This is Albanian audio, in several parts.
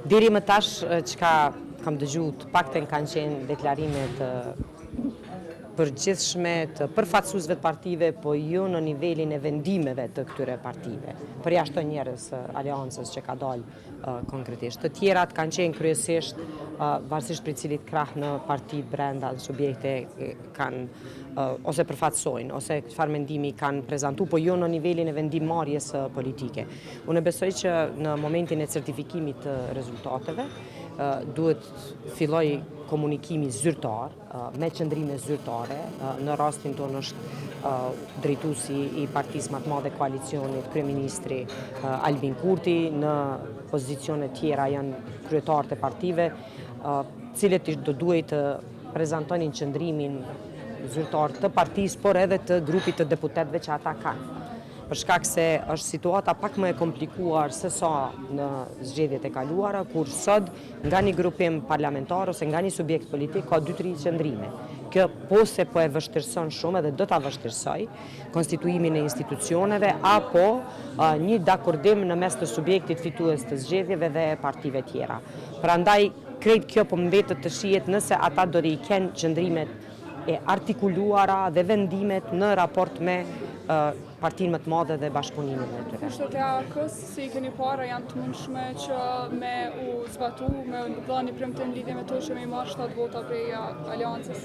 Deri më tash çka kam dëgjuar të paktën kanë qenë deklarime të përgjithshme të përfaqësuesve të partive, po jo në nivelin e vendimeve të këtyre partive, përjashto njerëz aleancës që ka dalë konkretisht. Të tjerat kanë qenë kryesisht varësisht për cilit krah në parti brenda në subjekte kanë ose përfaqësojnë ose çfarë mendimi kanë prezantuar, po jo në nivelin e vendimmarrjes politike. Unë besoj që në momentin e certifikimit të rezultateve duhet filloj komunikimi zyrtar, me qëndrime zyrtare, në rastin tonë është drejtuesi i partisë më të madhe koalicionit, kryeministri Albin Kurti, në pozicione tjera janë kryetarët e partive, cilët do duhet të prezantonin qëndrimin zyrtar të partisë, por edhe të grupit të deputetëve që ata kanë. Për shkak se është situata pak më e komplikuar se sa në zgjedhjet e kaluara, kur sot nga një grupim parlamentar ose nga një subjekt politik ka 2-3 qëndrime. Kjo po e vështirëson shumë edhe do ta vështirësoj konstituimin e institucioneve apo një dakordim në mes të subjektit fitues të zgjedhjeve dhe partive tjera. Prandaj krejt kjo po mbetet të shihet nëse ata do të kenë qëndrimet e artikuluara dhe vendimet në raport me partinë më të madhe dhe bashkëpunimin e tyre. Kushtet e AK-s, si i keni para, janë të mundshme që me u zbatu, me dhënë një premtim lidhje me to që me i marrë 7 vota prej aleancës?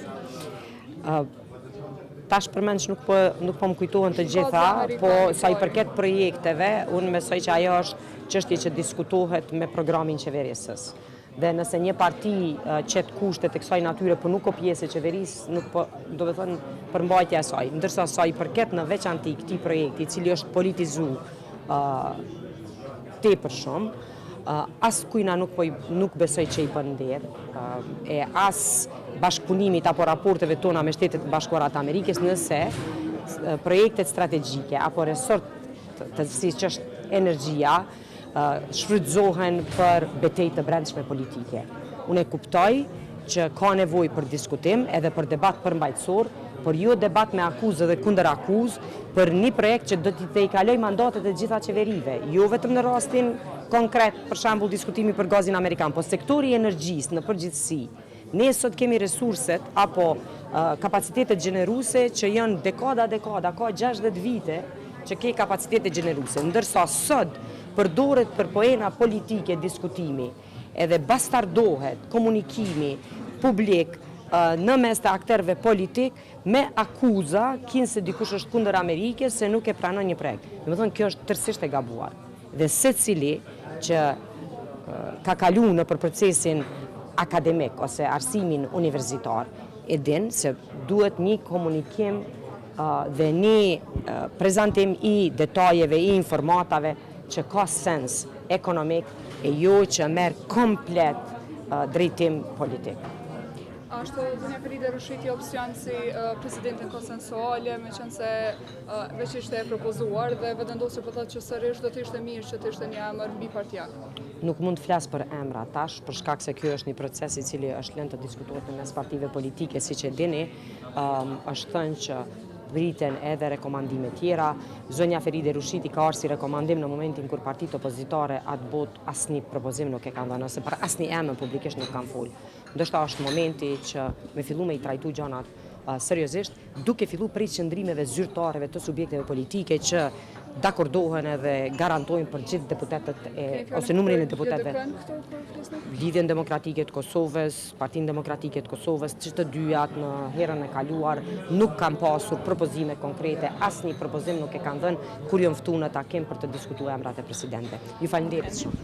Tash përmend që nuk po më kujtohen të gjitha, po sa i përket projekteve, unë besoj që ajo është çështje që diskutohet me programin qeverisës. Dhe nëse një parti qet kushtet e kësaj natyre, por nuk ka pjesë e qeverisë, nuk po, do të thënë përmbajtja e saj. Ndërsa sa i përket në veçantë këtij projekti, i cili është politizuar tepër shumë, as kujna nuk besoj që i bën nder, e as bashkëpunimit apo raporteve tona me Shtetet Bashkuara të Amerikës, nëse projektet strategjike apo resort të si që është energjia shfrytëzohen për betejë të brendshme politike. Unë e kuptoj që ka nevojë për diskutim edhe për debat përmbajtësor, por jo debat me akuzë dhe kundër akuzë për një projekt që do të i kaloj mandatet e gjitha qeverive, jo vetëm në rastin konkret, për shembull diskutimi për gazin amerikan, po sektori i energjisë në përgjithësi. Ne sot kemi resurset apo kapacitetet gjeneruese që janë dekada, ka 60 vite që ke kapacitetet gjeneruese, ndërsa sot përdoret për poena politike diskutimi, edhe bastardohet komunikimi publik në mes të akterëve politik me akuza se dikush është kundër Amerikës se nuk e pranon një projekt. Domethënë kjo është tërësisht e gabuar. Dhe secili që ka kaluar në procesin akademik ose arsimin universitar e din se duhet një komunikim dhe një prezantim i detajeve, i informatave që ka sens ekonomik e jo që merë komplet drejtim politik. Ashtu Zonja Feride Rushiti opsion si presidentin konsensuale, me qenë se veç ishte e propozuar dhe vendosur po thotë që sërish do të ishte mirë që të ishte një emër mbi partijak. Nuk mund të flas për emra tash, për shkak se ky është një proces i cili është lënë të diskutohet në mes partive politike, siç e dini, është thënë që vriten edhe rekomandime tjera. Zonja Feride Rushiti ka ardhur si rekomandim në momentin kur partitë opozitare atë botë asnjë propozim nuk e kanë dhënë, ose për asnjë emër publikisht nuk kanë folur. Ndoshta është momenti që me fillu me i trajtu gjanat seriozisht, duke fillu prej qëndrimeve zyrtareve të subjekteve politike që dakordohen edhe garantojnë për gjithë deputetët ose numrin e deputetëve. Lidhjen Demokratike të Kosovës, Partinë Demokratike të Kosovës, që të dyjat në herën e kaluar nuk kanë pasur propozime konkrete, asnjë propozim nuk e kanë dhënë kur janë ftuar në takim për të diskutuar emrat e presidentëve. Ju falenderoj shumë.